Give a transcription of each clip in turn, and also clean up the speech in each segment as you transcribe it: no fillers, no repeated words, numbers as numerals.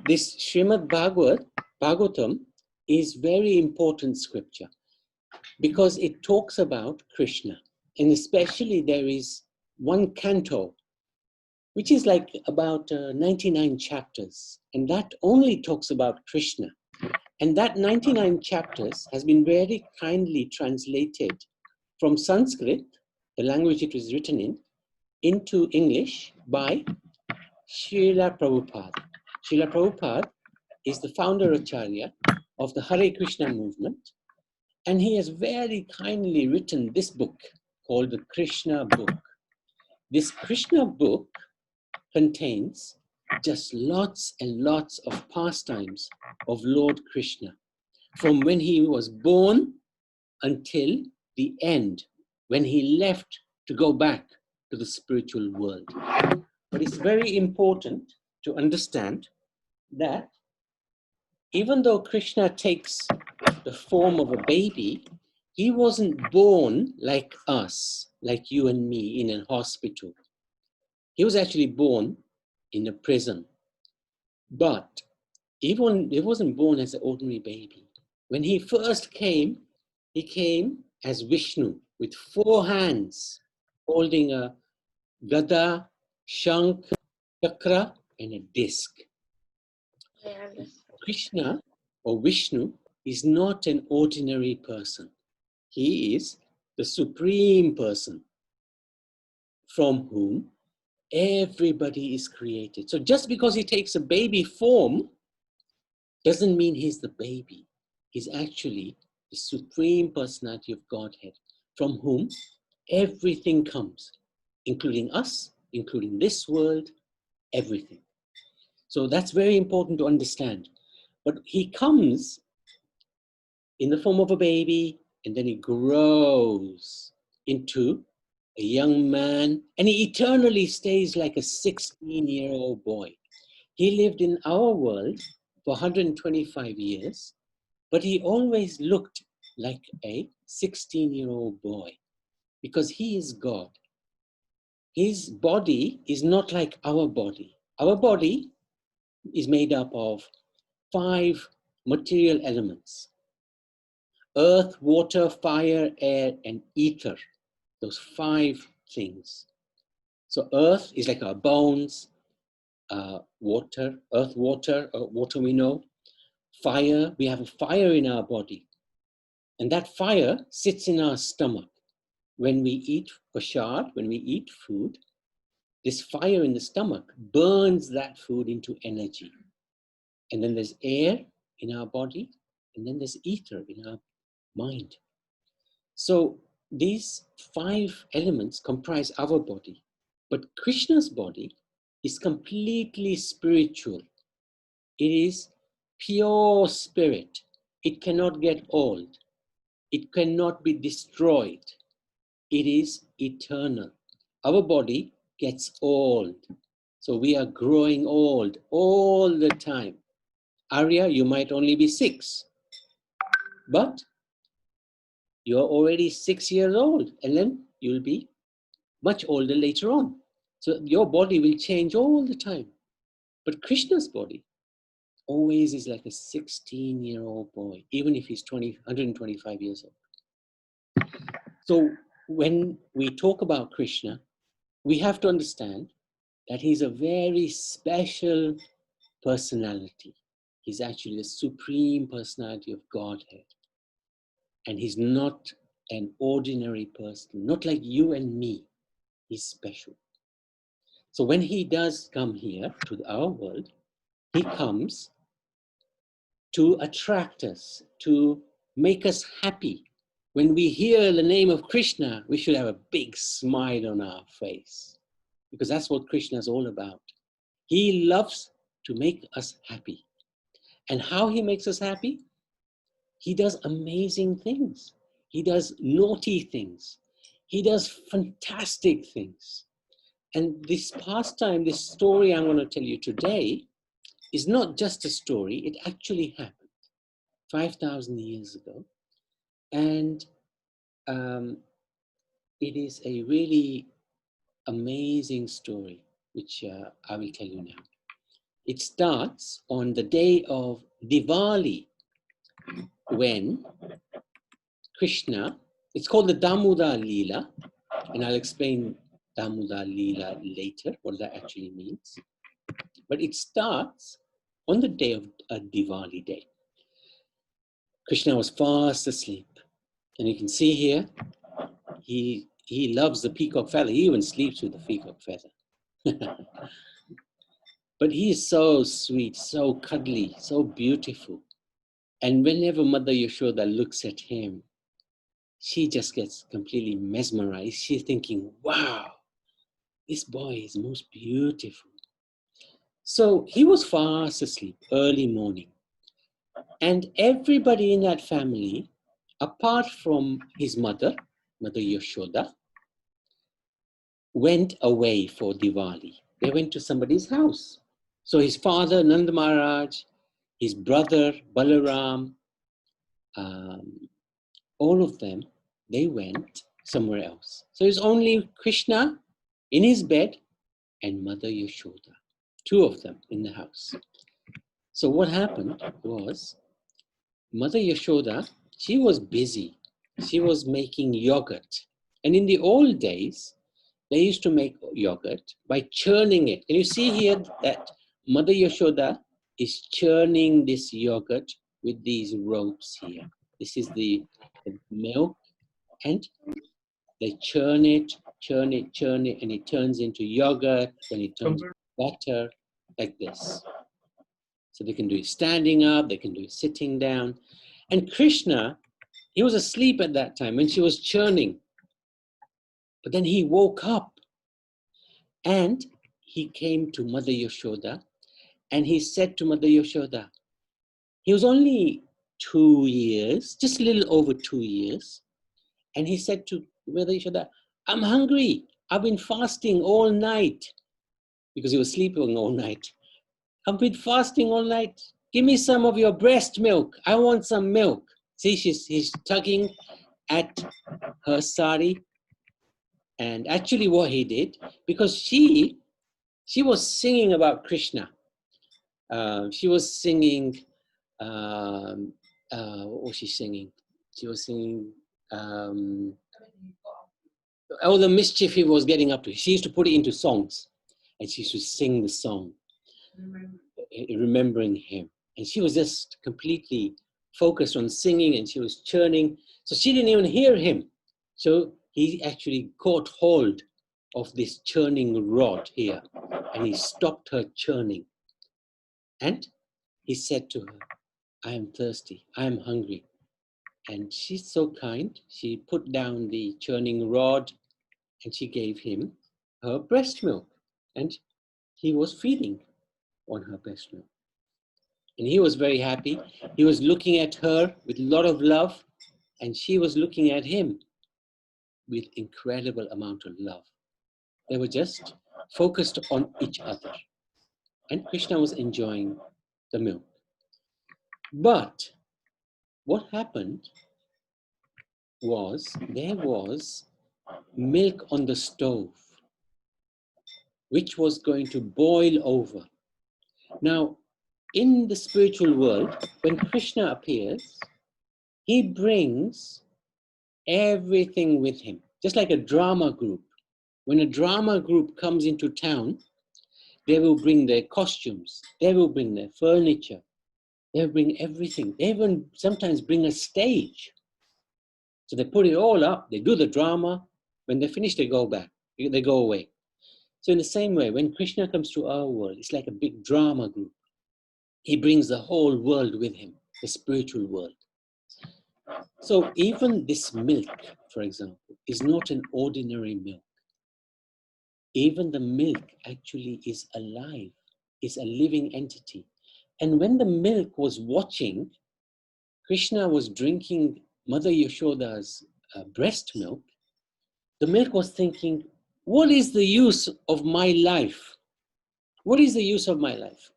this Srimad Bhagavatam is very important scripture because it talks about Krishna. And especially there is one canto, which is like about 99 chapters. And that only talks about Krishna. And that 99 chapters has been very kindly translated from Sanskrit, the language it was written in, into English by Srila Prabhupada. Srila Prabhupada is the founder Acharya of the Hare Krishna movement, and he has very kindly written this book called the Krishna book. This Krishna book contains just lots and lots of pastimes of Lord Krishna, from when he was born until the end, when he left to go back to the spiritual world. But it's very important to understand that even though Krishna takes the form of a baby, he wasn't born like us, like you and me, in a hospital. He was actually born in a prison. But he wasn't born as an ordinary baby. When he first came, he came as Vishnu with 4 hands, holding a gada, shank, chakra, and a disc. Krishna or Vishnu is not an ordinary person. He is the supreme person from whom everybody is created. So just because he takes a baby form doesn't mean he's the baby. He's actually the supreme personality of Godhead from whom everything comes, including us, including this world, everything. So that's very important to understand. But he comes in the form of a baby, and then he grows into a young man, and he eternally stays like a 16-year-old boy. He lived in our world for 125 years, but he always looked like a 16-year-old boy because he is God. His body is not like our body. Our body is made up of 5 material elements: earth, water, fire, air, and ether. Those 5 things. So earth is like our bones, water, earth, water we know. Fire, we have a fire in our body. And that fire sits in our stomach. When we eat prasad, when we eat food, this fire in the stomach burns that food into energy. And then there's air in our body, and then there's ether in our mind. So these 5 elements comprise our body. But Krishna's body is completely spiritual. It is pure spirit. It cannot get old. It cannot be destroyed. It is eternal. Our body gets old. So we are growing old all the time. Arya, you might only be 6, but you're already 6 years old, and then you'll be much older later on. So your body will change all the time. But Krishna's body always is like a 16-year-old boy, even if he's 125 years old. So when we talk about Krishna, we have to understand that he's a very special personality. He's actually the supreme personality of Godhead. And he's not an ordinary person, not like you and me. He's special. So when he does come here to our world, he comes to attract us, to make us happy. When we hear the name of Krishna, we should have a big smile on our face, because that's what Krishna is all about. He loves to make us happy. And how he makes us happy? He does amazing things. He does naughty things. He does fantastic things. And this pastime, this story I'm going to tell you today, is not just a story. It actually happened 5,000 years ago. And it is a really amazing story, which I will tell you now. It starts on the day of Diwali, when Krishna, it's called the Damodara Lila, and I'll explain Damodara Lila later, what that actually means. But it starts on the day of a Diwali day. Krishna was fast asleep. And you can see here, he loves the peacock feather. He even sleeps with the peacock feather. But he is so sweet, so cuddly, so beautiful. And whenever Mother Yashoda looks at him, she just gets completely mesmerized. She's thinking, wow, this boy is most beautiful. So he was fast asleep, early morning. And everybody in that family, apart from his mother, Mother Yashoda, went away for Diwali. They went to somebody's house. So his father, Nanda Maharaj, his brother, Balaram, all of them, they went somewhere else. So it's only Krishna in his bed and Mother Yashoda, two of them in the house. So what happened was, Mother Yashoda, she was busy. She was making yogurt. And in the old days, they used to make yogurt by churning it. And you see here that Mother Yashoda is churning this yogurt with these ropes here. This is the milk, and they churn it, and it turns into yogurt, then it turns into butter, like this. So they can do it standing up, they can do it sitting down. And Krishna, he was asleep at that time when she was churning. But then he woke up and he came to Mother Yashoda and he said to Mother Yashoda, he was only 2 years, just a little over 2 years. And he said to Mother Yashoda, I'm hungry. I've been fasting all night, because he was sleeping all night. I've been fasting all night. Give me some of your breast milk. I want some milk. See, he's tugging at her sari. And actually what he did, because she was singing about Krishna. She was singing, what was she singing? She was singing, all the mischief he was getting up to. She used to put it into songs, and she used to sing the song, remembering him. And she was just completely focused on singing, and she was churning. So she didn't even hear him. So he actually caught hold of this churning rod here, and he stopped her churning. And he said to her, I am thirsty, I am hungry. And she's so kind. She put down the churning rod and she gave him her breast milk. And he was feeding on her breast milk. And he was very happy. He was looking at her with a lot of love, and she was looking at him with incredible amount of love. They were just focused on each other. And Krishna was enjoying the milk. But what happened was, there was milk on the stove, which was going to boil over. Now, in the spiritual world, when Krishna appears, he brings everything with him, just like a drama group. When a drama group comes into town, they will bring their costumes, they will bring their furniture, they'll bring everything. They even sometimes bring a stage. So they put it all up, they do the drama. When they finish, they go back, they go away. So in the same way, when Krishna comes to our world, it's like a big drama group. He brings the whole world with him, the spiritual world. So even this milk, for example, is not an ordinary milk. Even the milk actually is alive, is a living entity. And when the milk was watching, Krishna was drinking Mother Yashoda's breast milk, the milk was thinking, what is the use of my life? What is the use of my life?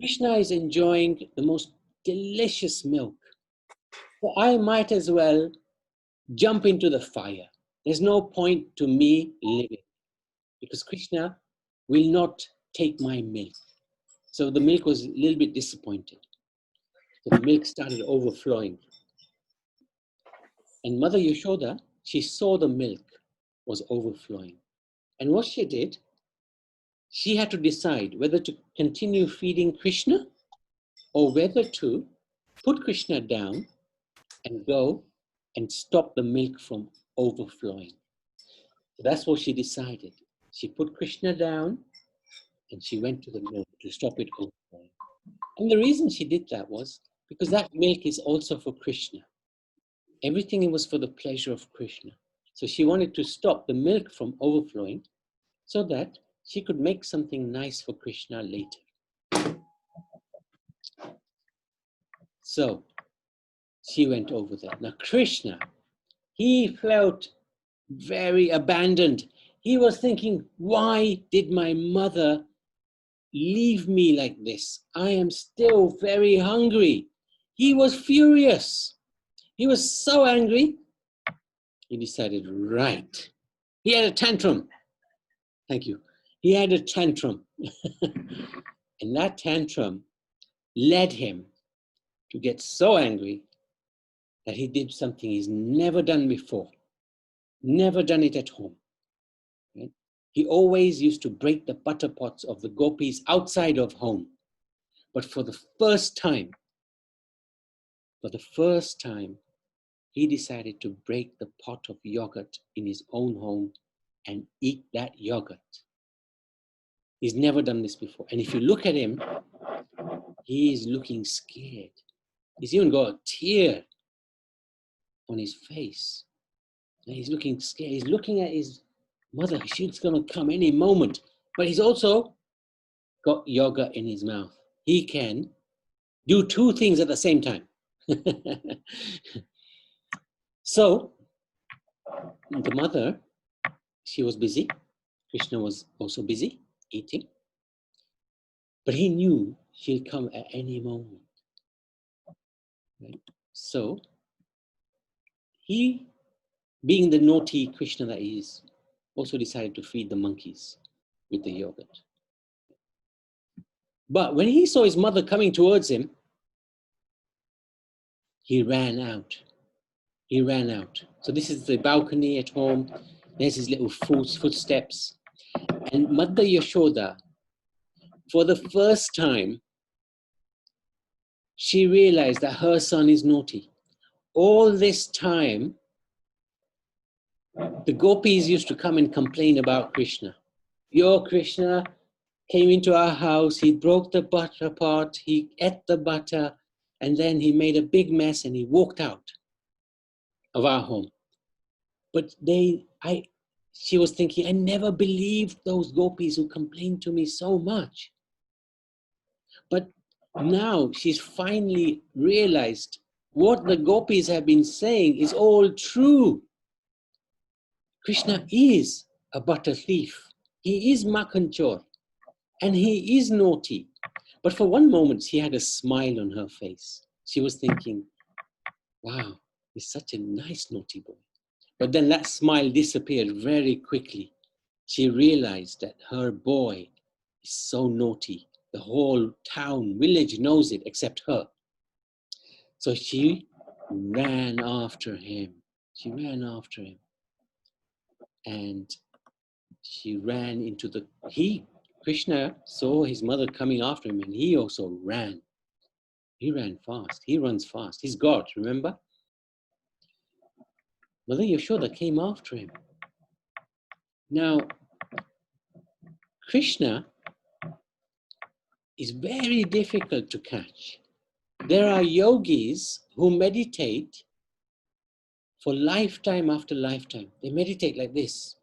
Krishna is enjoying the most delicious milk. So I might as well jump into the fire. There's no point to me living, because Krishna will not take my milk. So the milk was a little bit disappointed. So the milk started overflowing. And Mother Yashoda, she saw the milk was overflowing. And what she did, she had to decide whether to continue feeding Krishna or whether to put Krishna down and go and stop the milk from overflowing. So that's what she decided. She put Krishna down and she went to the milk to stop it overflowing. And the reason she did that was because that milk is also for Krishna. Everything was for the pleasure of Krishna. So she wanted to stop the milk from overflowing so that she could make something nice for Krishna later. So she went over there. Now Krishna, he felt very abandoned. He was thinking, why did my mother leave me like this? I am still very hungry. He was furious. He was so angry. He decided, right. He had a tantrum. Thank you. He had a tantrum. And that tantrum led him to get so angry that he did something he's never done before. Never done it at home. Right? He always used to break the butter pots of the gopis outside of home. But for the first time, he decided to break the pot of yogurt in his own home and eat that yogurt. He's never done this before. And if you look at him, he is looking scared. He's even got a tear on his face. And he's looking scared. He's looking at his mother. She's going to come any moment. But he's also got yogurt in his mouth. He can do two things at the same time. So the mother, she was busy. Krishna was also busy eating. But he knew she'll come at any moment. Right? So he, being the naughty Krishna that he is, also decided to feed the monkeys with the yogurt. But when he saw his mother coming towards him, he ran out. He ran out. So this is the balcony at home. There's his little footsteps. And Mother Yashoda, for the first time, she realized that her son is naughty. All this time, the gopis used to come and complain about Krishna. Your Krishna came into our house, he broke the butter pot, he ate the butter, and then he made a big mess and he walked out of our home. But she was thinking, I never believed those gopis who complained to me so much. But now she's finally realized what the gopis have been saying is all true. Krishna is a butter thief. He is Makanchor. And he is naughty. But for one moment, she had a smile on her face. She was thinking, wow, he's such a nice naughty boy. But then that smile disappeared very quickly. She realized that her boy is so naughty. The whole town, village knows it except her. So she ran after him. She ran after him. And she ran into Krishna saw his mother coming after him and he also ran. He ran fast. He runs fast. He's God, remember? Mother Yashoda came after him. Now, Krishna is very difficult to catch. There are yogis who meditate for lifetime after lifetime. They meditate like this.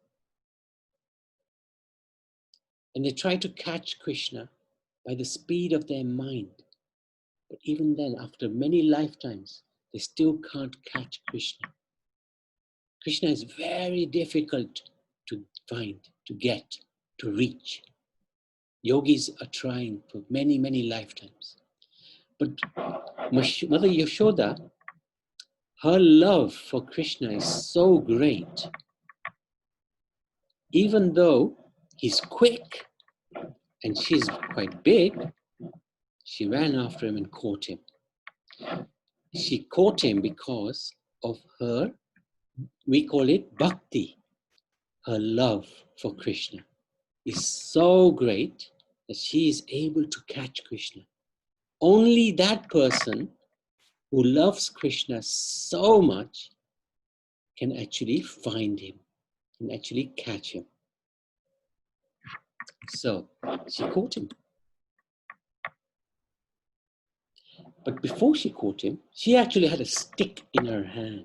And they try to catch Krishna by the speed of their mind. But even then, after many lifetimes, they still can't catch Krishna. Krishna is very difficult to find, to get, to reach. Yogis are trying for many, many lifetimes. But Mother Yashoda, her love for Krishna is so great. Even though he's quick and she's quite big, she ran after him and caught him. She caught him because of her, we call it bhakti. Her love for Krishna is so great that she is able to catch Krishna. Only that person who loves Krishna so much can actually find him, can actually catch him. So she caught him. But before she caught him, she actually had a stick in her hand.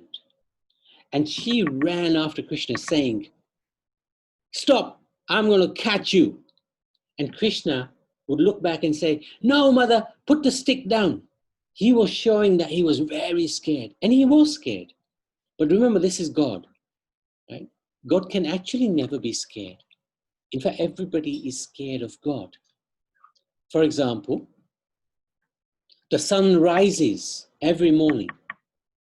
And she ran after Krishna saying, "Stop, I'm going to catch you." And Krishna would look back and say, "No, mother, put the stick down." He was showing that he was very scared. And he was scared. But remember, this is God, right? God can actually never be scared. In fact, everybody is scared of God. For example, the sun rises every morning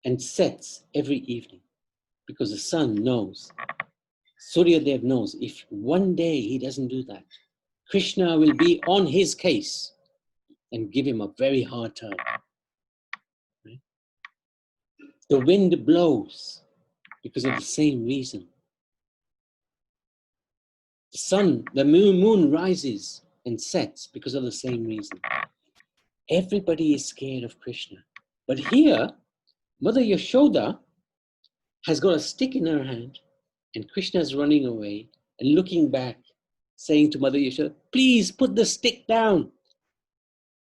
and sets every evening because the sun knows, Suryadev knows, if one day he doesn't do that, Krishna will be on his case and give him a very hard time. Right? The wind blows because of the same reason. The sun, the moon rises and sets because of the same reason. Everybody is scared of Krishna. But here, Mother Yashoda has got a stick in her hand and Krishna is running away and looking back, saying to Mother Yashoda, "Please put the stick down."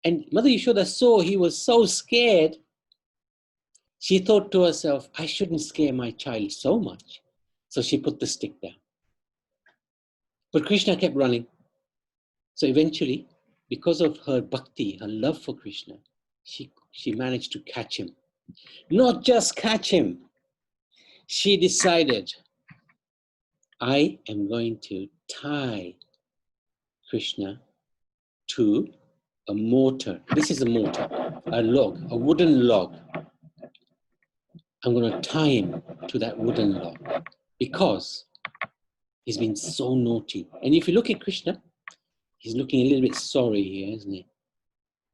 And Mother Yashoda saw he was so scared. She thought to herself, "I shouldn't scare my child so much." So she put the stick down. But Krishna kept running. So eventually, because of her bhakti, her love for Krishna, she managed to catch him. Not just catch him. She decided, I am going to tie Krishna to a mortar. This is a mortar, a log, a wooden log. I'm going to tie him to that wooden log because he's been so naughty. And if you look at Krishna, he's looking a little bit sorry here, isn't he?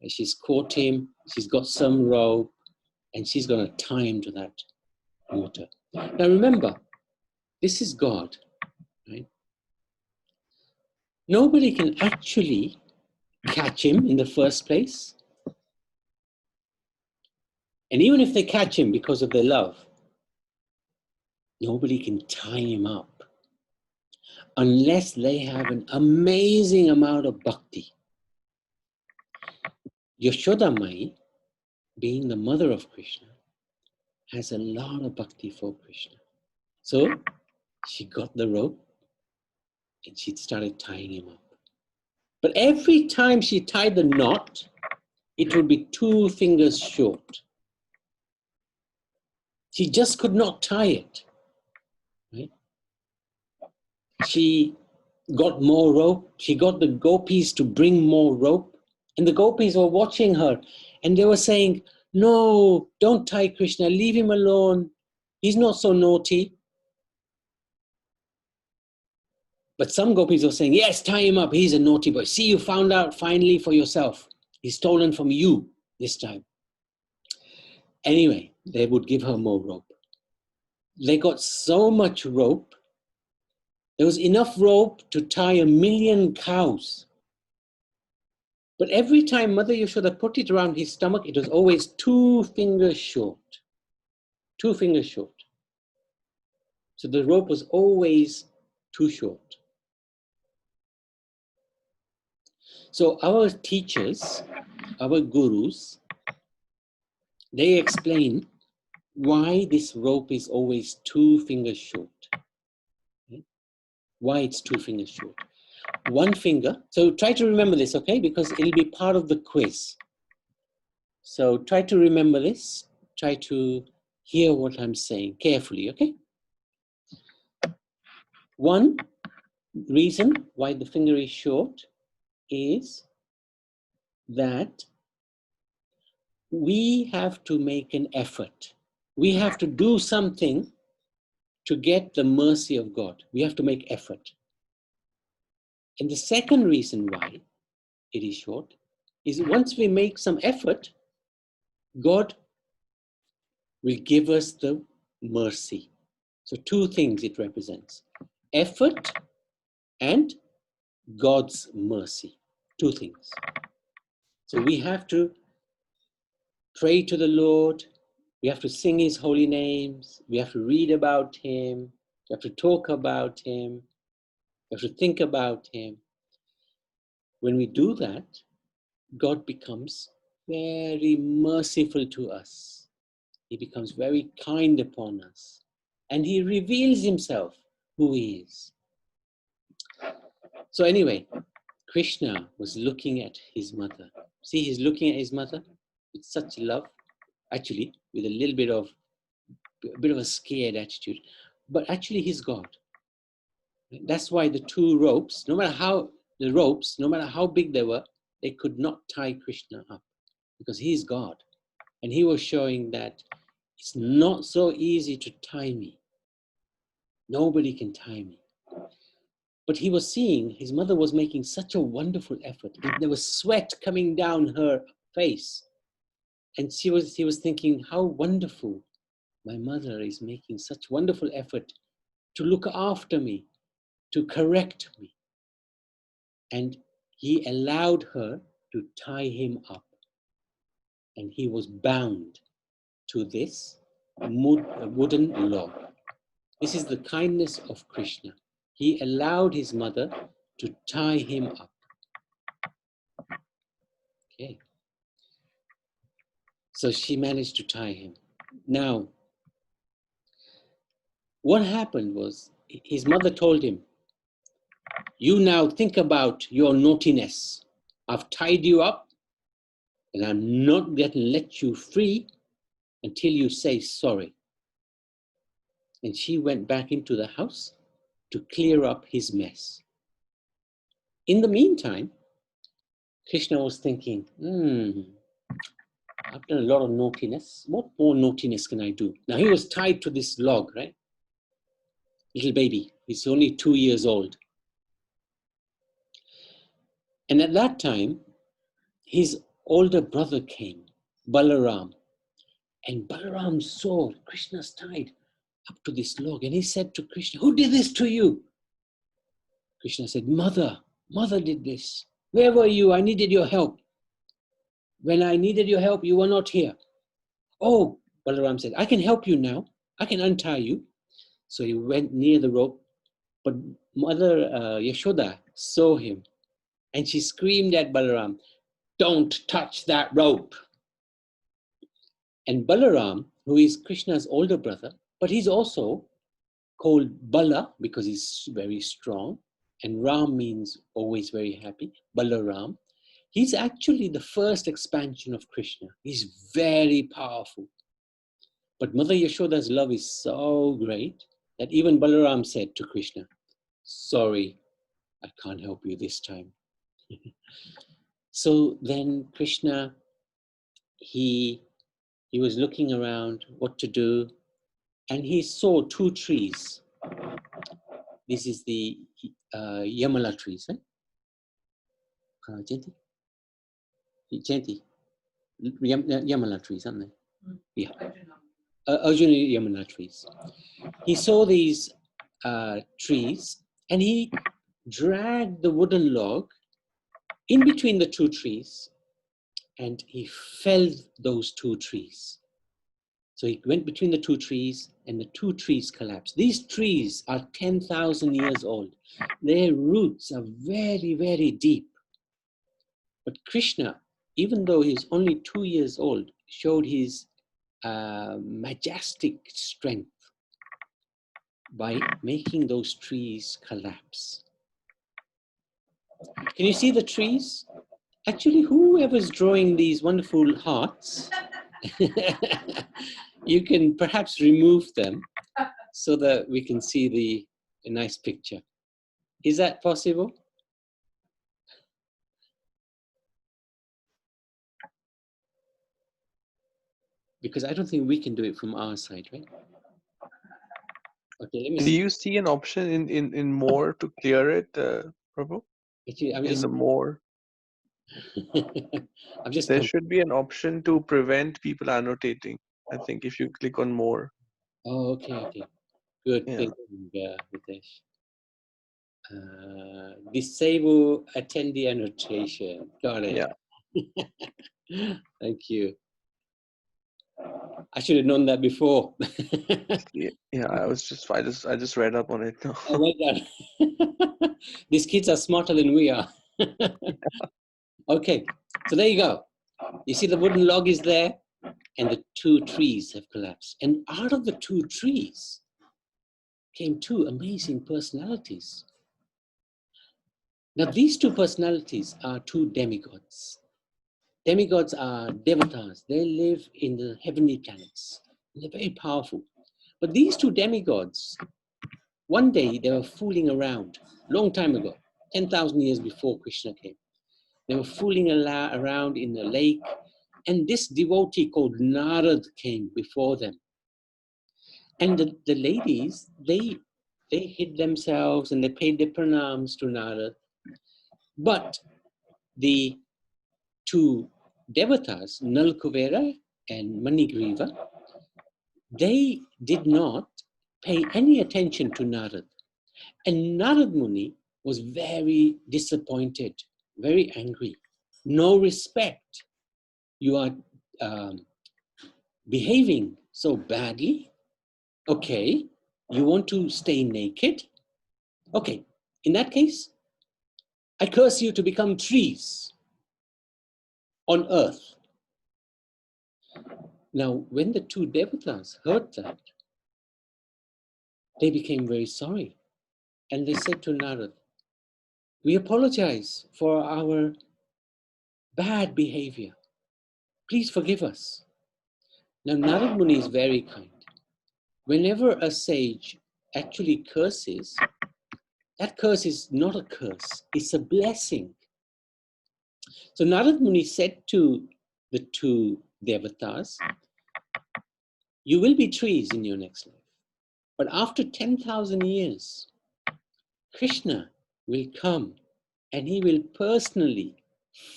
And she's caught him, she's got some rope, and she's going to tie him to that mortar. Now remember, this is God, right? Nobody can actually catch him in the first place. And even if they catch him because of their love, nobody can tie him up unless they have an amazing amount of bhakti. Yashoda Mai, being the mother of Krishna, has a lot of bhakti for Krishna. So she got the rope and she started tying him up. But every time she tied the knot, it would be 2 fingers short. She just could not tie it. Right? She got more rope. She got the gopis to bring more rope. And the gopis were watching her. And they were saying, "No, don't tie Krishna. Leave him alone. He's not so naughty." But some gopis were saying, "Yes, tie him up. He's a naughty boy. See, you found out finally for yourself. He's stolen from you this time." Anyway, they would give her more rope. They got so much rope. There was enough rope to tie 1,000,000 cows. But every time Mother Yashoda put it around his stomach, it was always 2 fingers short. 2 fingers short. So the rope was always too short. So our teachers, our gurus, they explain why this rope is always 2 fingers short. Okay? Why it's 2 fingers short. 1 finger, so try to remember this, okay? Because it'll be part of the quiz. So try to remember this. Try to hear what I'm saying carefully, okay? One reason why the finger is short is that we have to make an effort. We have to do something to get the mercy of God. We have to make effort. And the second reason why it is short is once we make some effort, God will give us the mercy. So two things it represents: effort and God's mercy. Two things. So we have to pray to the Lord, we have to sing his holy names, we have to read about him, we have to talk about him, we have to think about him. When we do that, God becomes very merciful to us. He becomes very kind upon us. And he reveals himself, who he is. So anyway, Krishna was looking at his mother. See, he's looking at his mother with such love, actually, with a little bit of a scared attitude, but actually he's God. That's why the two ropes, no matter how big they were, they could not tie Krishna up, because he's God. And he was showing that it's not so easy to tie me. Nobody can tie me. But he was seeing his mother was making such a wonderful effort. There was sweat coming down her face. And he was thinking, how wonderful. My mother is making such wonderful effort to look after me, to correct me. And he allowed her to tie him up. And he was bound to this wooden log. This is the kindness of Krishna. He allowed his mother to tie him up. Okay. So she managed to tie him. Now, what happened was his mother told him, you now think about your naughtiness. I've tied you up and I'm not going to let you free until you say sorry. And she went back into the house to clear up his mess. In the meantime, Krishna was thinking, I've done a lot of naughtiness. What more naughtiness can I do? Now he was tied to this log, right? Little baby. He's only 2 years old. And at that time, his older brother came, Balaram. And Balaram saw Krishna's tied up to this log. And he said to Krishna, who did this to you? Krishna said, Mother did this. Where were you? I needed your help. When I needed your help, you were not here. Oh, Balaram said, I can help you now. I can untie you. So he went near the rope, but Mother Yashoda saw him and she screamed at Balaram, don't touch that rope. And Balaram, who is Krishna's older brother, but he's also called Bala because he's very strong, and Ram means always very happy, Balaram. He's actually the first expansion of Krishna. He's very powerful. But Mother Yashoda's love is so great that even Balaram said to Krishna, sorry, I can't help you this time. So then Krishna, he was looking around what to do, and he saw two trees. This is the Yamala trees, right? Janti? Yamala trees, aren't they? Yeah. Arjuna Yamala trees. He saw these trees and he dragged the wooden log in between the two trees and he felled those two trees. So he went between the two trees and the two trees collapsed. These trees are 10,000 years old. Their roots are very, very deep. But Krishna, even though he's only 2 years old, showed his majestic strength by making those trees collapse. Can you see the trees? Actually, whoever's drawing these wonderful hearts, you can perhaps remove them so that we can see a nice picture. Is that possible? Because I don't think we can do it from our side, right? Okay, let me see. Do you see an option in more to clear it, Prabhu? Actually, In the more. I've just There come. should be an option to prevent people annotating. I think if you click on more. Oh, okay, okay. Good Yeah. thinking, Hitesh. Disable attendee annotation. Got Yeah. it. Thank you. I should have known that before. Yeah. I just read up on it now. Oh my God. These kids are smarter than we are. Okay, so there you go. You see the wooden log is there and the two trees have collapsed. And out of the two trees came two amazing personalities. Now, these two personalities are two demigods. Demigods are devatas. They live in the heavenly planets. They're very powerful. But these two demigods, one day they were fooling around, long time ago, 10,000 years before Krishna came. They were fooling around in the lake, and this devotee called Narad came before them. And the ladies, they hid themselves and they paid their pranams to Narad. But the two devatas, Nalkuvera and Manigriva, they did not pay any attention to Narad. And Narad Muni was very disappointed, very angry. No respect. You are behaving so badly. Okay. You want to stay naked? Okay. In that case, I curse you to become trees on earth. Now, when the two devatas heard that, they became very sorry. And they said to Narad, we apologize for our bad behavior. Please forgive us. Now, Narad Muni is very kind. Whenever a sage actually curses, that curse is not a curse, it's a blessing. So Narad Muni said to the two devatas, you will be trees in your next life. But after 10,000 years, Krishna will come and he will personally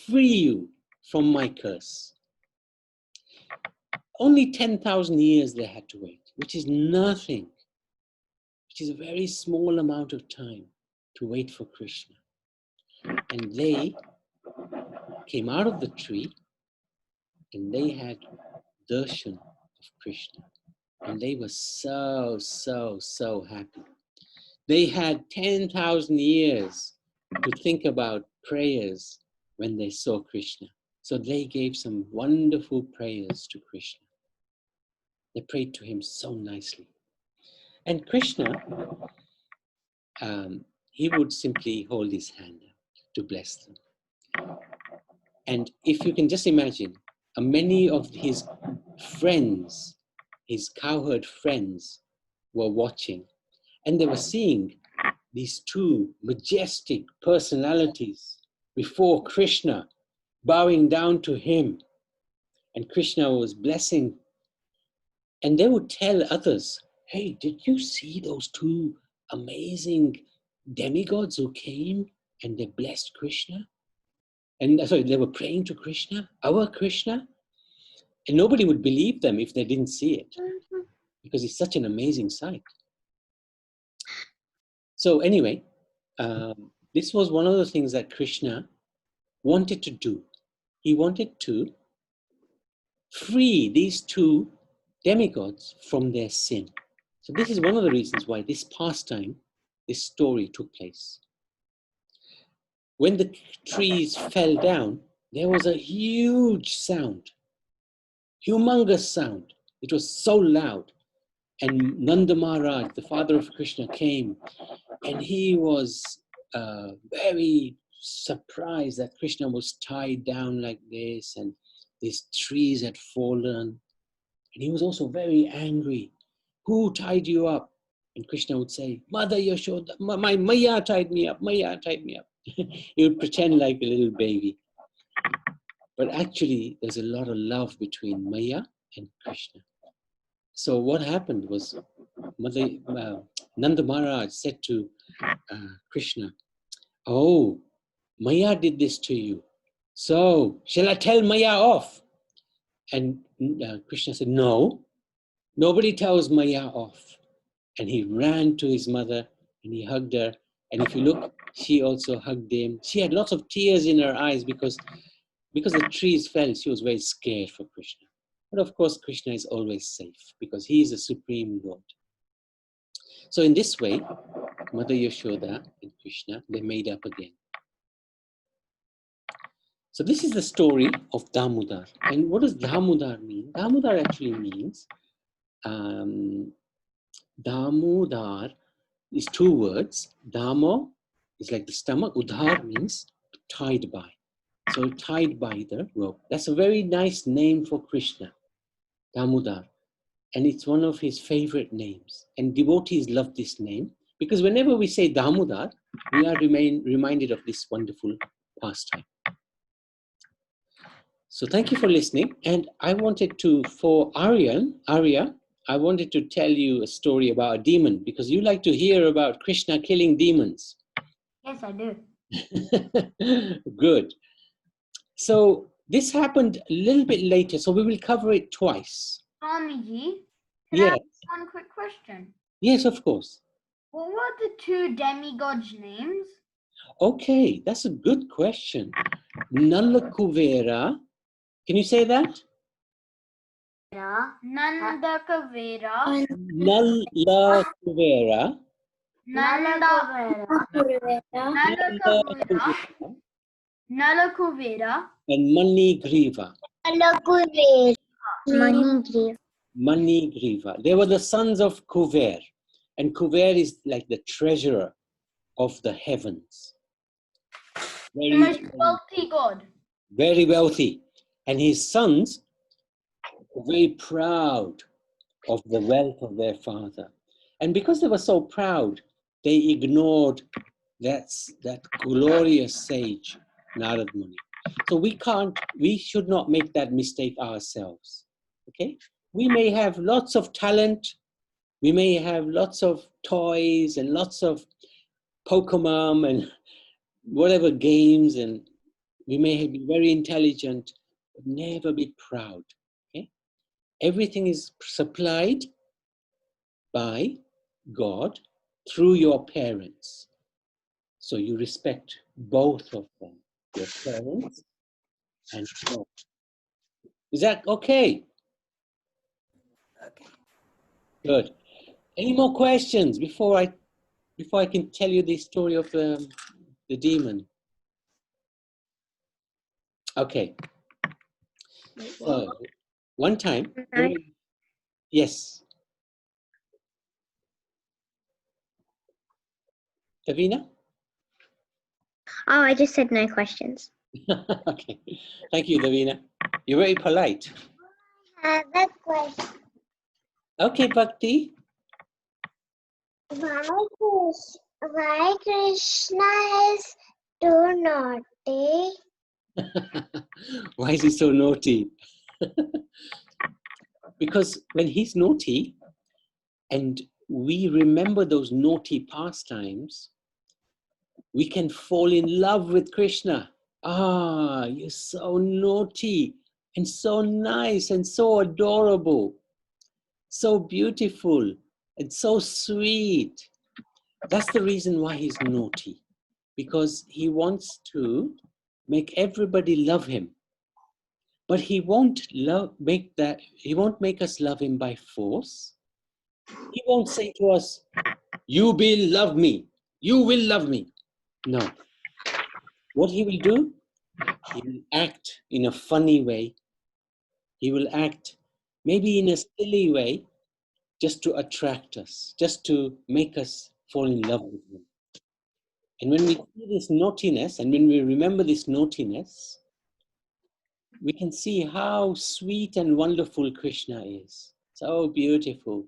free you from my curse. Only 10,000 years they had to wait, which is nothing, which is a very small amount of time to wait for Krishna. And they came out of the tree and they had darshan of Krishna. And they were so, so, so happy. They had 10,000 years to think about prayers when they saw Krishna. So they gave some wonderful prayers to Krishna. They prayed to him so nicely. And Krishna, he would simply hold his hand out to bless them. And if you can just imagine, many of his friends, his cowherd friends, were watching, and they were seeing these two majestic personalities before Krishna, bowing down to him. And Krishna was blessing. And they would tell others, hey, did you see those two amazing demigods who came and they blessed Krishna? And sorry, they were praying to Krishna, our Krishna. And nobody would believe them if they didn't see it, because it's such an amazing sight. So anyway, this was one of the things that Krishna wanted to do. He wanted to free these two demigods from their sin. So this is one of the reasons why this pastime, this story took place. When the trees fell down, there was a huge sound, humongous sound. It was so loud. And Nanda Maharaj, the father of Krishna, came and he was very surprised that Krishna was tied down like this and these trees had fallen. And he was also very angry. Who tied you up? And Krishna would say, Mother Yashoda, my Maya tied me up, Maya tied me up. He would pretend like a little baby. But actually, there's a lot of love between Maya and Krishna. So what happened was Nanda Maharaj said to Krishna, oh, Maya did this to you. So, shall I tell Maya off? And Krishna said, no, nobody tells Maya off. And he ran to his mother and he hugged her. And if you look, she also hugged him. She had lots of tears in her eyes because the trees fell. She was very scared for Krishna. But of course, Krishna is always safe because he is the supreme Lord. So in this way, Mother Yashoda and Krishna, they made up again. So this is the story of Damodar. And what does Damodar mean? Damodar actually means, Damodar is two words. Damo is like the stomach. Udhar means tied by. So tied by the rope. That's a very nice name for Krishna, Damodar. And it's one of his favorite names. And devotees love this name because whenever we say Damodar, we are reminded of this wonderful pastime. So thank you for listening. And I wanted to, for Arya, I wanted to tell you a story about a demon because you like to hear about Krishna killing demons. Yes, I do. Good. So this happened a little bit later, so we will cover it twice. Swamiji, can I Yes. ask one quick question? Yes, of course. What were the two demigods' names? Okay, that's a good question. Nala Kuvera. Can you say that? Nanda Kavera. Nala Kuvera. Nala Kuvera. And Mani Griva. Mani Griva. They were the sons of Kuver. And Kuver is like the treasurer of the heavens. The most wealthy god. Very wealthy. And his sons were very proud of the wealth of their father. And because they were so proud, they ignored that glorious sage, Narad Muni. So we should not make that mistake ourselves. Okay? We may have lots of talent, we may have lots of toys and lots of Pokemon and whatever games, and we may be very intelligent, but never be proud. Okay? Everything is supplied by God through your parents. So you respect both of them, your parents and God. Is that okay? Okay. Good. Any more questions before I can tell you the story of the demon? Okay. So one time, yes. Davina? Oh, I just said no questions. Okay. Thank you, Davina. You're very polite. I have a question. Okay, Bhakti. Why Krishna is too naughty? Why is he so naughty? Because when he's naughty and we remember those naughty pastimes, we can fall in love with Krishna. Ah, you're so naughty and so nice and so adorable, so beautiful and so sweet. That's the reason why he's naughty, because he wants to make everybody love him. But he won't make us love him by force. He won't say to us, you will love me. You will love me. No. What he will do, he will act in a funny way. He will act maybe in a silly way just to attract us, just to make us fall in love with him. And when we see this naughtiness and when we remember this naughtiness, we can see how sweet and wonderful Krishna is. So beautiful,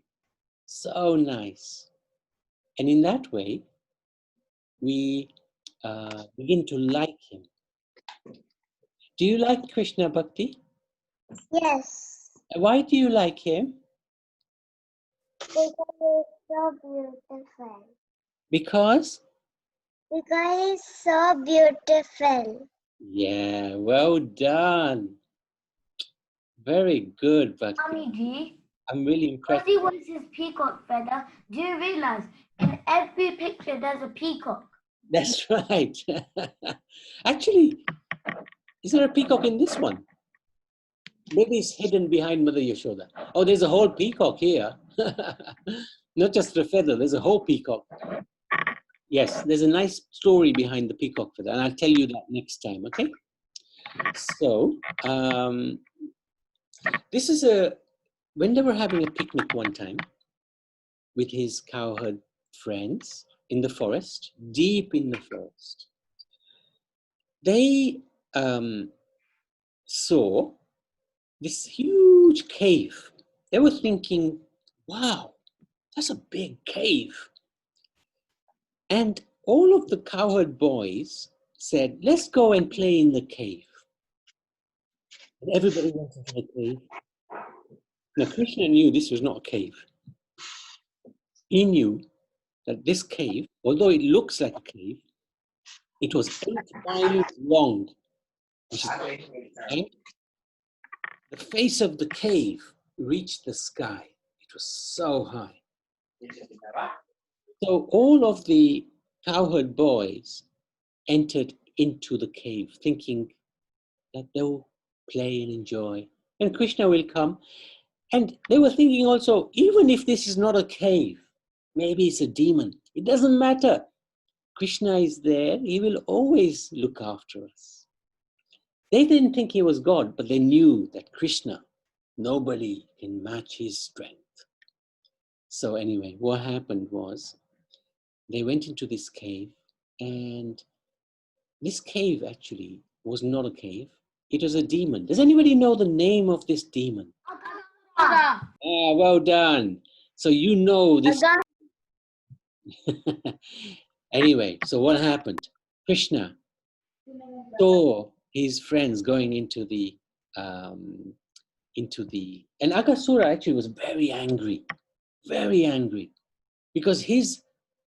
so nice. And in that way, we begin to like him. Do you like Krishna, Bhakti? Yes. Why do you like him? Because it's so beautiful. Because? Because it's so beautiful. Yeah, well done. Very good, but Swamiji, I'm really because impressed. he wants his peacock feather, do you realize in every picture there's a peacock? That's right. Actually, is there a peacock in this one? Maybe it's hidden behind Mother Yashoda. Oh, there's a whole peacock here. Not just the feather, there's a whole peacock. Yes, there's a nice story behind the peacock feather, and I'll tell you that next time, okay? So, this is when they were having a picnic one time with his cowherd friends in the forest, deep in the forest, they saw this huge cave. They were thinking, wow, that's a big cave. And all of the cowherd boys said, let's go and play in the cave. And everybody went into the cave. Now, Krishna knew this was not a cave. He knew that this cave, although it looks like a cave, it was 8 miles long, which is, and the face of the cave reached the sky. It was so high. So all of the cowherd boys entered into the cave, thinking that they'll play and enjoy, and Krishna will come. And they were thinking also, even if this is not a cave, maybe it's a demon. It doesn't matter. Krishna is there. He will always look after us. They didn't think he was God, but they knew that Krishna, nobody can match his strength. So anyway, what happened was they went into this cave, and this cave actually was not a cave. It was a demon. Does anybody know the name of this demon? Ah, well done. So you know this. Anyway, so what happened? Krishna saw his friends going into the, and Agasura actually was very angry, because his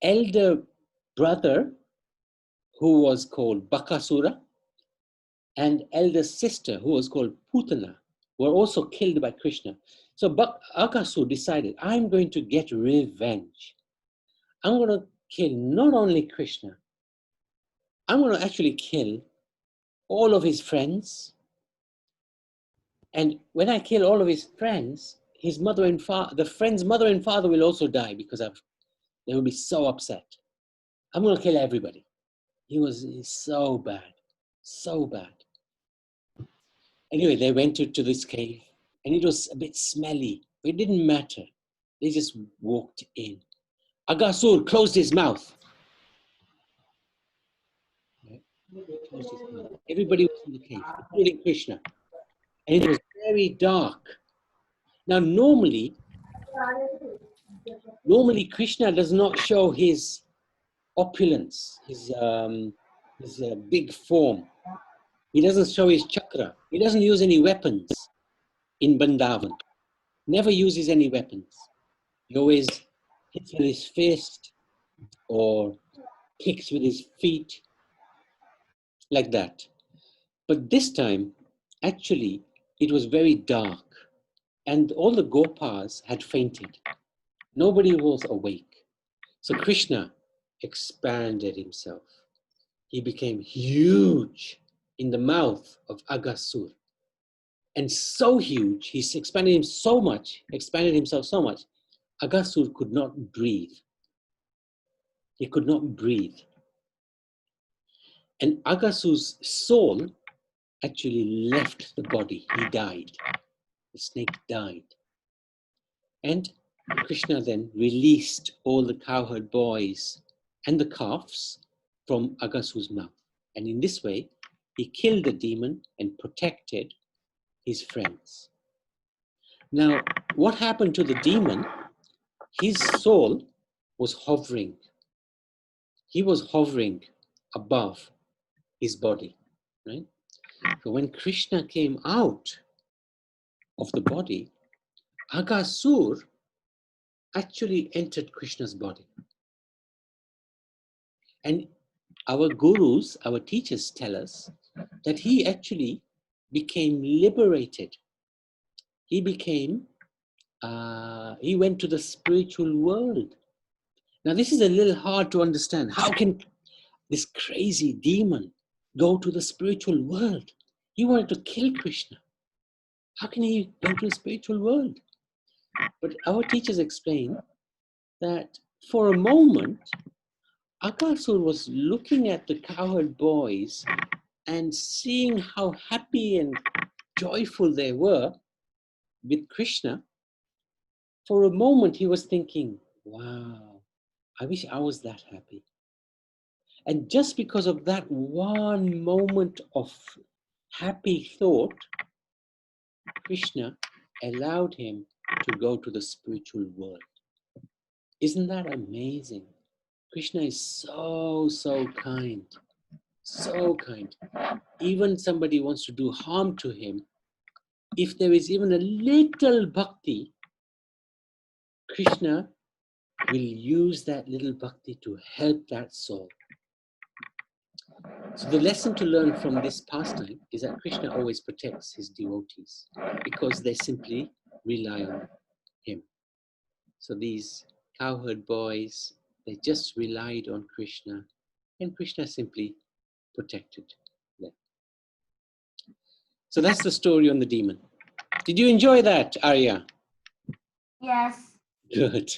elder brother, who was called Bakasura, and elder sister, who was called Putana, were also killed by Krishna. So Agasura decided, I'm going to get revenge. I'm going to kill not only Krishna, I'm going to actually kill all of his friends. And when I kill all of his friends, his mother and father, the friend's mother and father will also die because they will be so upset. I'm going to kill everybody. He's so bad, so bad. Anyway, they went to this cave, and it was a bit smelly, but it didn't matter. They just walked in. Agasur closed his mouth. Closed his mouth. Everybody was in the cave, including Krishna. And it was very dark. Now, normally Krishna does not show his opulence, his big form. He doesn't show his chakra. He doesn't use any weapons in Vrindavan. Never uses any weapons. He always hits with his fist or kicks with his feet, like that. But this time, actually, it was very dark, and all the Gopas had fainted. Nobody was awake. So Krishna expanded himself. He became huge in the mouth of Agasur. And so huge, he expanded himself so much, Agasur could not breathe. He could not breathe. And Agasur's soul actually left the body. He died. The snake died. And Krishna then released all the cowherd boys and the calves from Agasur's mouth. And in this way, he killed the demon and protected his friends. Now, what happened to the demon? His soul was hovering. He was hovering above his body, right? So when Krishna came out of the body, Agasur actually entered Krishna's body. And our gurus, our teachers tell us that he actually became liberated. He went to the spiritual world. Now, this is a little hard to understand. How can this crazy demon go to the spiritual world? He wanted to kill Krishna. How can he go to the spiritual world? But our teachers explain that for a moment, Akasur was looking at the cowherd boys and seeing how happy and joyful they were with Krishna. For a moment, he was thinking, wow, I wish I was that happy. And just because of that one moment of happy thought, Krishna allowed him to go to the spiritual world. Isn't that amazing? Krishna is so, so kind. So kind. Even somebody wants to do harm to him, if there is even a little bhakti, Krishna will use that little bhakti to help that soul. So the lesson to learn from this pastime is that Krishna always protects his devotees because they simply rely on him. So these cowherd boys, they just relied on Krishna, and Krishna simply protected them. So that's the story on the demon. Did you enjoy that, Arya? Yes. Good.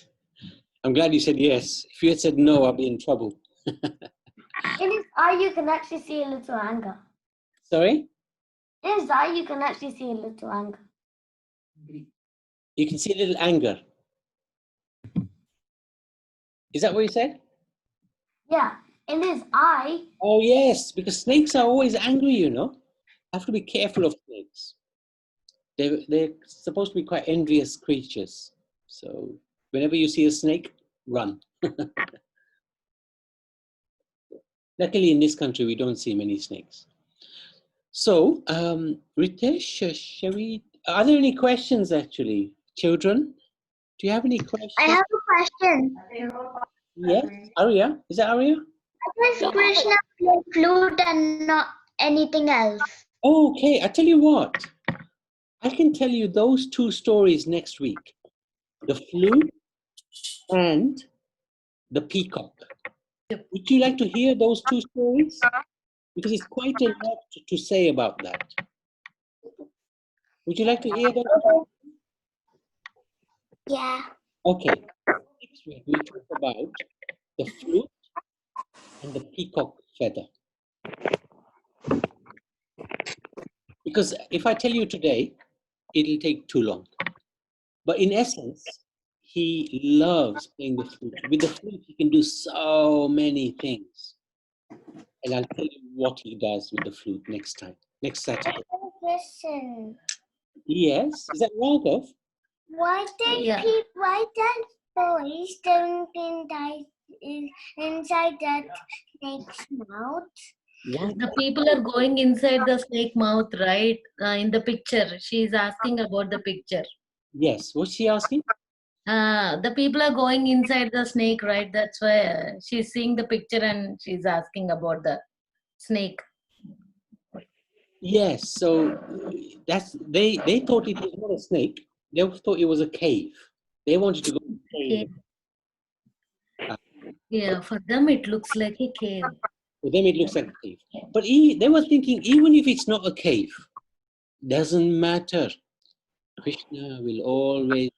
I'm glad you said yes. If you had said no, I'd be in trouble. In his eye, you can actually see a little anger. Sorry? In his eye, you can actually see a little anger. You can see a little anger. Is that what you said? Yeah. In his eye. Oh, yes, because snakes are always angry, you know. Have to be careful of snakes. They're supposed to be quite envious creatures. So whenever you see a snake, run. Luckily, in this country, we don't see many snakes. So, Ritesh, are there any questions, actually? Children, do you have any questions? I have a question. Yes, Arya. Is that Arya? Why does Krishna play flute and not anything else? Okay, I tell you what. I can tell you those two stories next week. The flute and the peacock. Would you like to hear those two stories? Because it's quite a lot to say about that. Would you like to hear those? Yeah. Okay. Next week we talk about the flute and the peacock feather. Because if I tell you today, it'll take too long. But in essence, he loves playing the flute. With the flute, he can do so many things. And I'll tell you what he does with the flute next Saturday. Question. Yes, is that Raghav? Why don't boys don't inside that snake's mouth? The people are going inside the snake mouth, right? In the picture, she is asking about the picture. Yes, what's she asking? The people are going inside the snake, right? That's why she's seeing the picture and she's asking about the snake. Yes, so they thought it was not a snake. They thought it was a cave. They wanted to go to a cave. Yeah, for them it looks like a cave. For them it looks like a cave. But they were thinking, even if it's not a cave, doesn't matter. Krishna will always be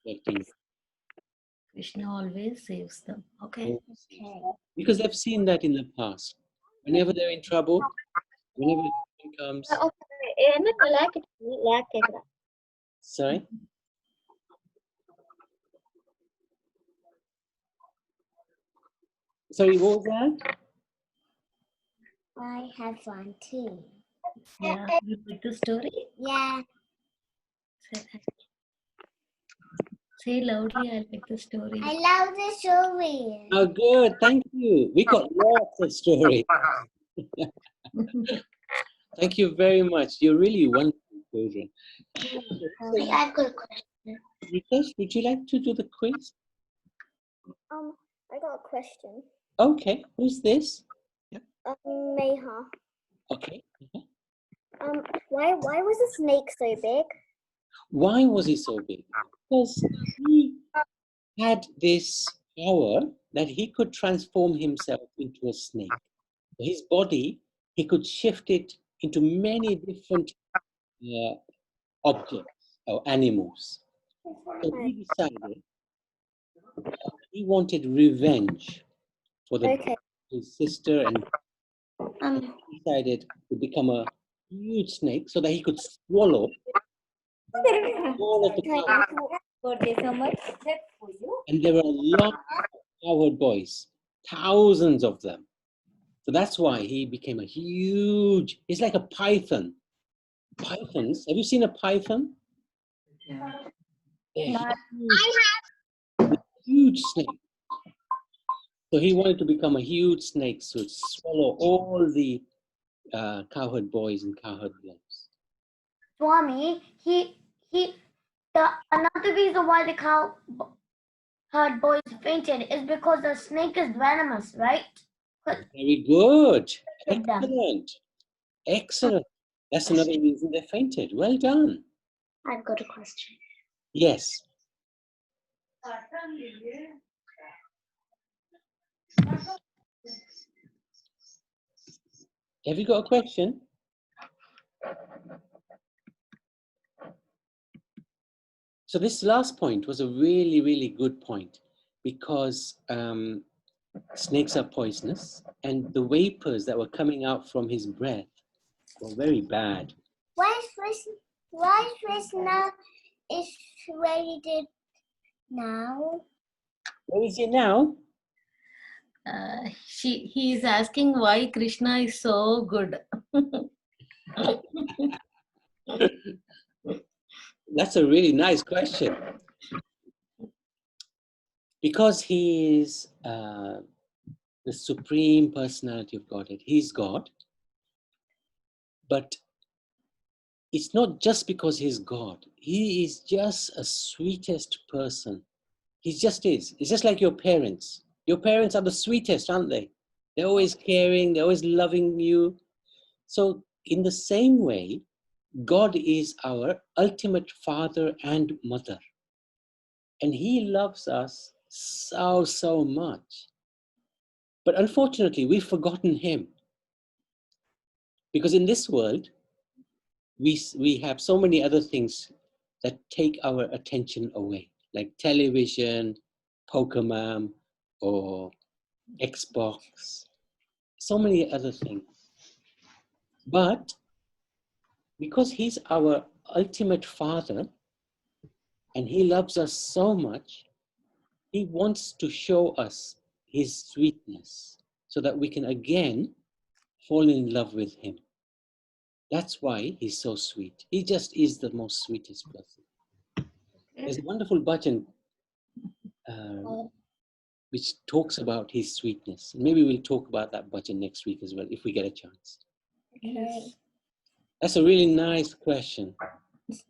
protecting them. Krishna always saves them. Okay. Because they've seen that in the past. Whenever they're in trouble, whenever it comes. Sorry? Sorry, what was that? I have one too. Yeah, you read the story? Yeah. Say loudly, I like the story. I love the story. Oh, good. Thank you. We got lots of stories. Thank you very much. You're really wonderful children. I've got a question. Ritesh, would you like to do the quiz? I got a question. Okay. Who's this? Meha. Okay. Why was the snake so big? Why was he so big? Because he had this power that he could transform himself into a snake. His body, he could shift it into many different objects or animals. So he decided he wanted revenge for his sister, and he decided to become a huge snake so that he could swallow all of the power. And there were a lot of cowherd boys, thousands of them. So that's why he became a huge, it's like a python. Pythons, have you seen a python? Yeah. Huge snake. So he wanted to become a huge snake, so swallow all the cowherd boys and cowherd girls. Swami, another reason why the cowherd boys fainted is because the snake is venomous, right? Very good. Hit them. Excellent. Excellent. That's another reason they fainted. Well done. I've got a question. Yes. Have you got a question? So this last point was a really, really good point, because snakes are poisonous, and the vapors that were coming out from his breath were very bad. Why Krishna is where he did now? Where is he now? He is asking why Krishna is so good. That's a really nice question. Because he is the supreme personality of Godhead. He's God. But it's not just because he's God. He is just a sweetest person. He just is. It's just like your parents. Your parents are the sweetest, aren't they? They're always caring. They're always loving you. So in the same way, God is our ultimate father and mother. And he loves us so, so much. But unfortunately, we've forgotten him. Because in this world, we have so many other things that take our attention away, like television, Pokemon, or Xbox, so many other things. But because he's our ultimate father and he loves us so much, he wants to show us his sweetness so that we can again fall in love with him. That's why he's so sweet. He just is the most sweetest person. There's a wonderful bhajan which talks about his sweetness. Maybe we'll talk about that bhajan next week as well, if we get a chance. Okay. That's a really nice question.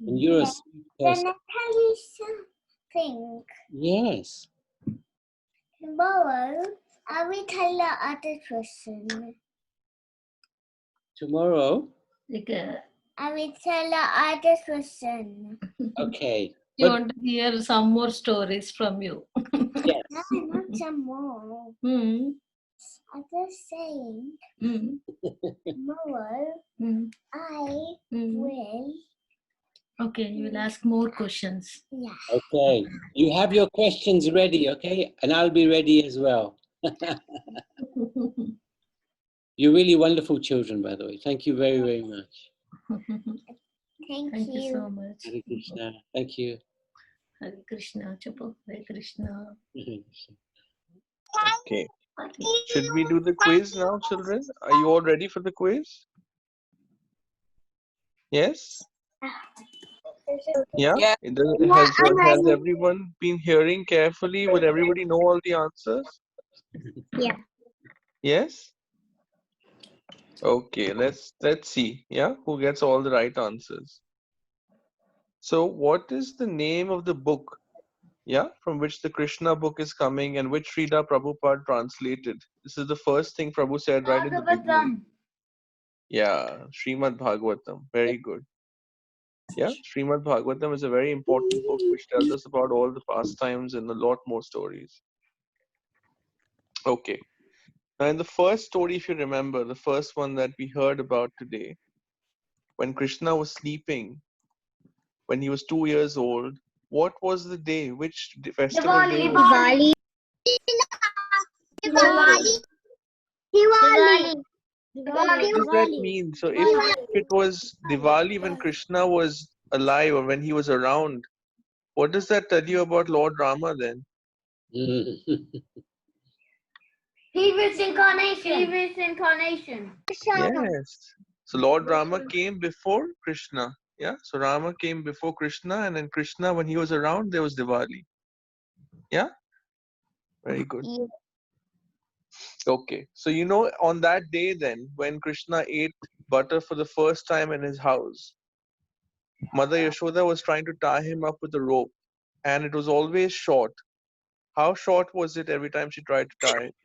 And you're a sweet Can person. I tell you something? Yes. Tomorrow, I will tell the other person. Tomorrow? I will tell the other person. Okay. You want to hear some more stories from you. Yes. No, not some more. Hmm. I'm just saying, Hmm. tomorrow, Hmm. I Hmm. will. Okay, you will ask more questions. Yeah. Okay. You have your questions ready, okay? And I'll be ready as well. You're really wonderful children, by the way. Thank you very, very much. Thank Thank you you. so much. Hare Krishna. Thank you. Hare Krishna, Chapu. Hare Krishna. Okay. Should we do the quiz now, children? Are you all ready for the quiz? Yes? Yeah? Yeah. Has everyone been hearing carefully? Will everybody know all the answers? Yeah. Yes? Okay, let's see. Yeah, who gets all the right answers. So what is the name of the book? Yeah, from which the Krishna book is coming and which Srila Prabhupada translated. This is the first thing Prabhu said right in the beginning. Yeah, Srimad Bhagavatam. Very good. Yeah, Srimad Bhagavatam is a very important book which tells us about all the pastimes and a lot more stories. Okay. Now, in the first story, if you remember, the first one that we heard about today, when Krishna was sleeping, when he was 2 years old, what was the day? Which festival day was it? Diwali. Diwali. What does that mean? So if it was Diwali when Krishna was alive or when he was around, what does that tell you about Lord Rama then? Previous incarnation. Yes. So Lord Rama came before Krishna. Yeah. So Rama came before Krishna, and then Krishna, when he was around, there was Diwali. Yeah. Very good. Okay. So on that day then, when Krishna ate butter for the first time in his house, Mother Yashoda was trying to tie him up with a rope, and it was always short. How short was it every time she tried to tie it?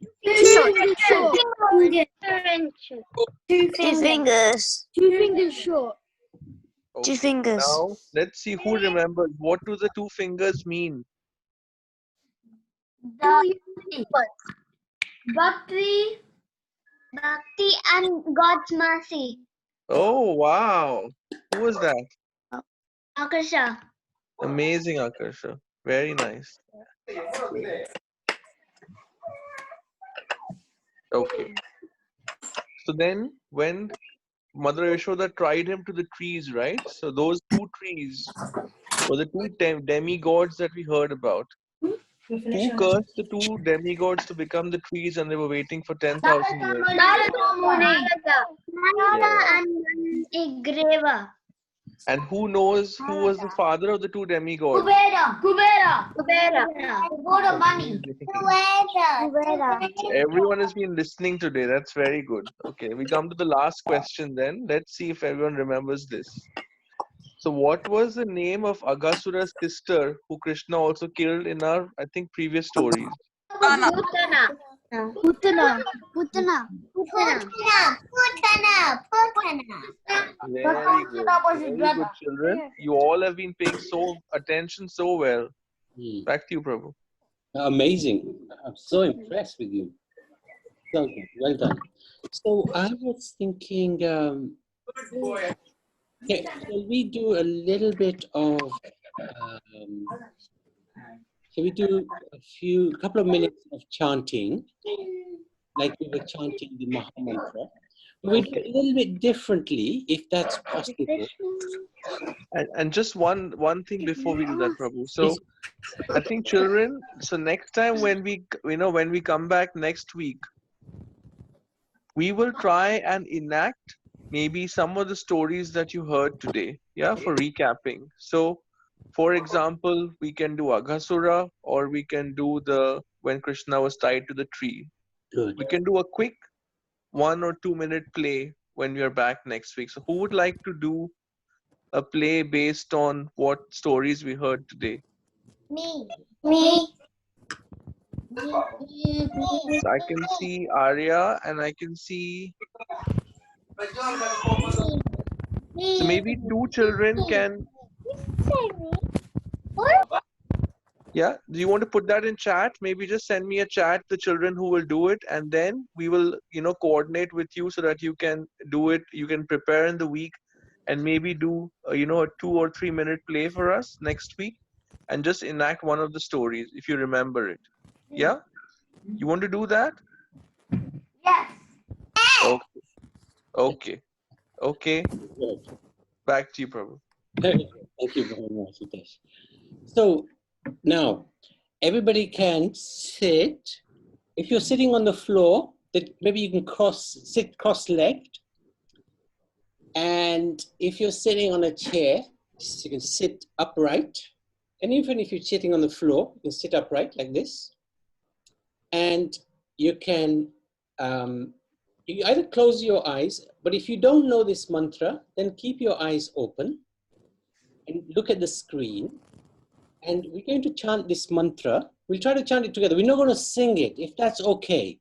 Two fingers. Short. Two Okay. fingers. Now let's see who remembers. What do the two fingers mean? Bhakti. Bhakti and God's mercy. Oh wow! Who was that? Akasha. Amazing, Akarsha. Very nice. Okay. So then, when Mother Yashoda tried him to the trees, right? So those two trees were the two demigods that we heard about. Who cursed the two demigods to become the trees, and they were waiting for 10,000 years? Narada Yeah. and Igreva. And who knows who was the father of the two demigods? Kubera. Kubera. God of money. Kubera. So everyone has been listening today. That's very good. Okay, we come to the last question then. Let's see if everyone remembers this. So what was the name of Aghasura's sister who Krishna also killed in our, I think, previous stories? Putana. Putana. Putana. Very good. Very good, children. You all have been paying attention so well. Back to you, Prabhu. Amazing. I'm so impressed with you. Well done. Well done. So I was thinking, shall we do a little bit of, shall we do a couple of minutes of chanting, like we were chanting the Maha Mantra? We do it a little bit differently, if that's possible. And just one thing before we do that, Prabhu. So I think, children, so next time when we come back next week, we will try and enact maybe some of the stories that you heard today, yeah, for recapping. So for example, we can do Aghasura, or we can do when Krishna was tied to the tree. Good. We can do a quick 1 or 2 minute play when we are back next week. So who would like to do a play based on what stories we heard today? Me. So I can see Arya, and I can see, so maybe two children can, yeah, do you want to put that in chat? Maybe just send me a chat, the children who will do it, and then we will coordinate with you so that you can do it, you can prepare in the week, and maybe do a 2 or 3 minute play for us next week, and just enact one of the stories if you remember it. Yeah, you want to do that? Yes. Okay. Good. Back to you, Prabhu. Thank you very much, Hitesh. So now, everybody can sit. If you're sitting on the floor, that maybe you can sit cross-legged. And if you're sitting on a chair, you can sit upright. And even if you're sitting on the floor, you can sit upright like this. And you can you either close your eyes, but if you don't know this mantra, then keep your eyes open and look at the screen. And we're going to chant this mantra. We'll try to chant it together. We're not going to sing it, if that's okay.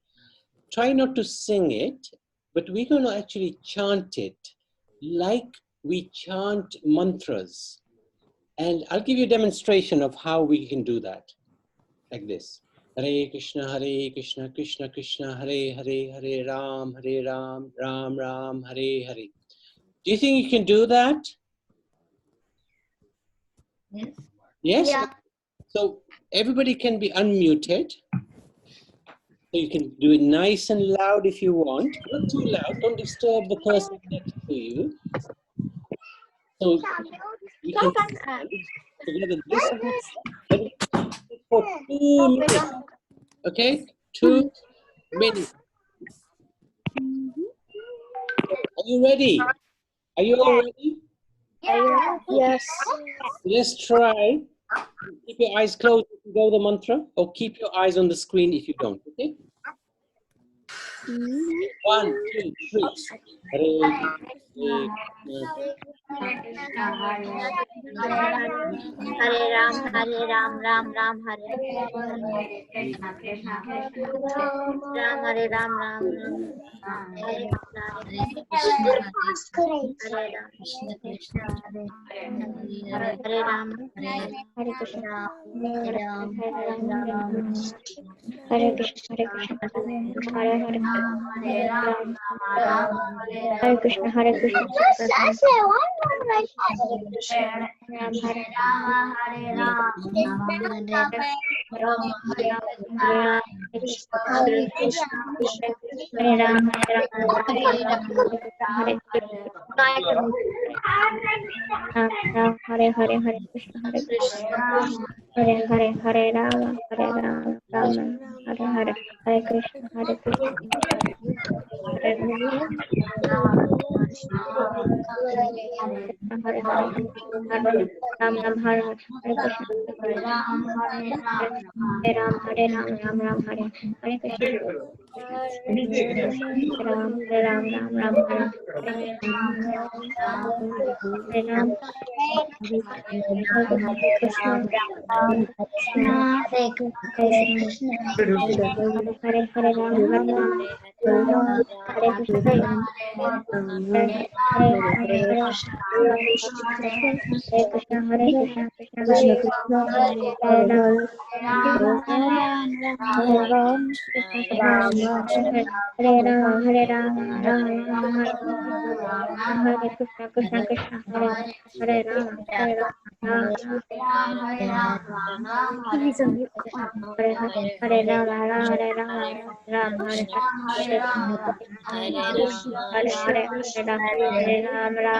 Try not to sing it. but we're going to actually chant it like we chant mantras. And I'll give you a demonstration of how we can do that, like this. Hare Krishna, Krishna Krishna, Hare Hare, Hare Ram, Ram Ram, Hare Hare. Do you think you can do that? Yes. Yes? Yeah. So everybody can be unmuted. So you can do it nice and loud if you want. Not too loud, don't disturb the person next to you. So you can chant together this for 2 minutes. Okay? 2 minutes. Are you ready? Are you all ready? Yes. Let's try. Keep your eyes closed if you go the mantra, or keep your eyes on the screen if you don't. Okay? 1, 2, 3. Hare Krishna, Hare Ram, Ram Ram, Hare Krishna Krishna Krishna Ram, Hare Ram, Ram Hare Krishna, Hare Krishna Krishna, Hare Ram, Hare Krishna, Hare Ram, Hare Krishna, Hare Krishna, Hare Hare, Hare Krishna, Hare Krishna, Ram Hare Hare Ram, Hare Hare, Hare Krishna, Hare Hare, Hare Rama, Rama Hare Hare, Hare Krishna, Hare Krishna, Hare Hare Ram, Hare Krishna, Hare Ram, Ram Hare, Hare Krishna, Ram, Ram Hare, Hare Ram, Krishna, Hare Hare Ram, Hare Krishna, Hare Krishna, Hare Krishna, Krishna Krishna, Hare Ram, Hare Ram, Ram Hare Krishna, Krishna Krishna, Hare Ram, Hare Ram, Hare Ram, Ram Hare Hare Krishna, Hare Krishna, Hare Hare, Hare Ram, Ram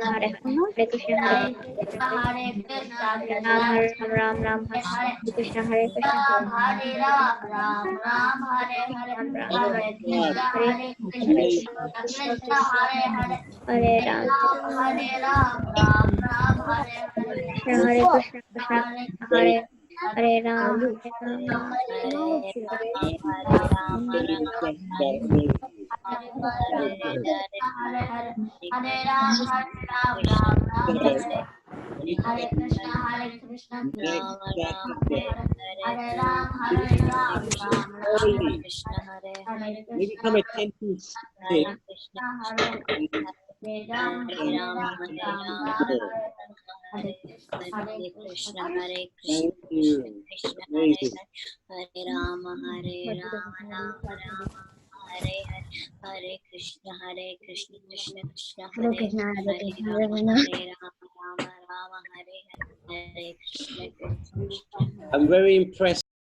Hare Hare Krishna, Hare Ram, Hare Krishna, Hare Krishna, Hare Ram, Hare Krishna, Krishna Hare Hare Ram, Maybe come attention state. Thank you. Amazing. Hare Rama, Hare Hare, Hare Krishna, Krishna Krishna, Hare Hare, Hare Rama, Rama Hare Hare, Hare Krishna, Krishna. I'm very impressed